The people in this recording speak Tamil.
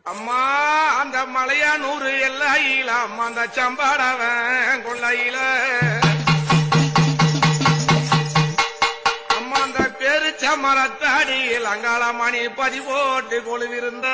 அம்மா அந்த மலையானூறு எல்லையில அம்மா அந்த சம்பாடவன் கொள்ளையில அம்மா அந்த பெருச்ச மரத்தாடியில் அங்காள மணி பதி போட்டு கொழுவிருந்த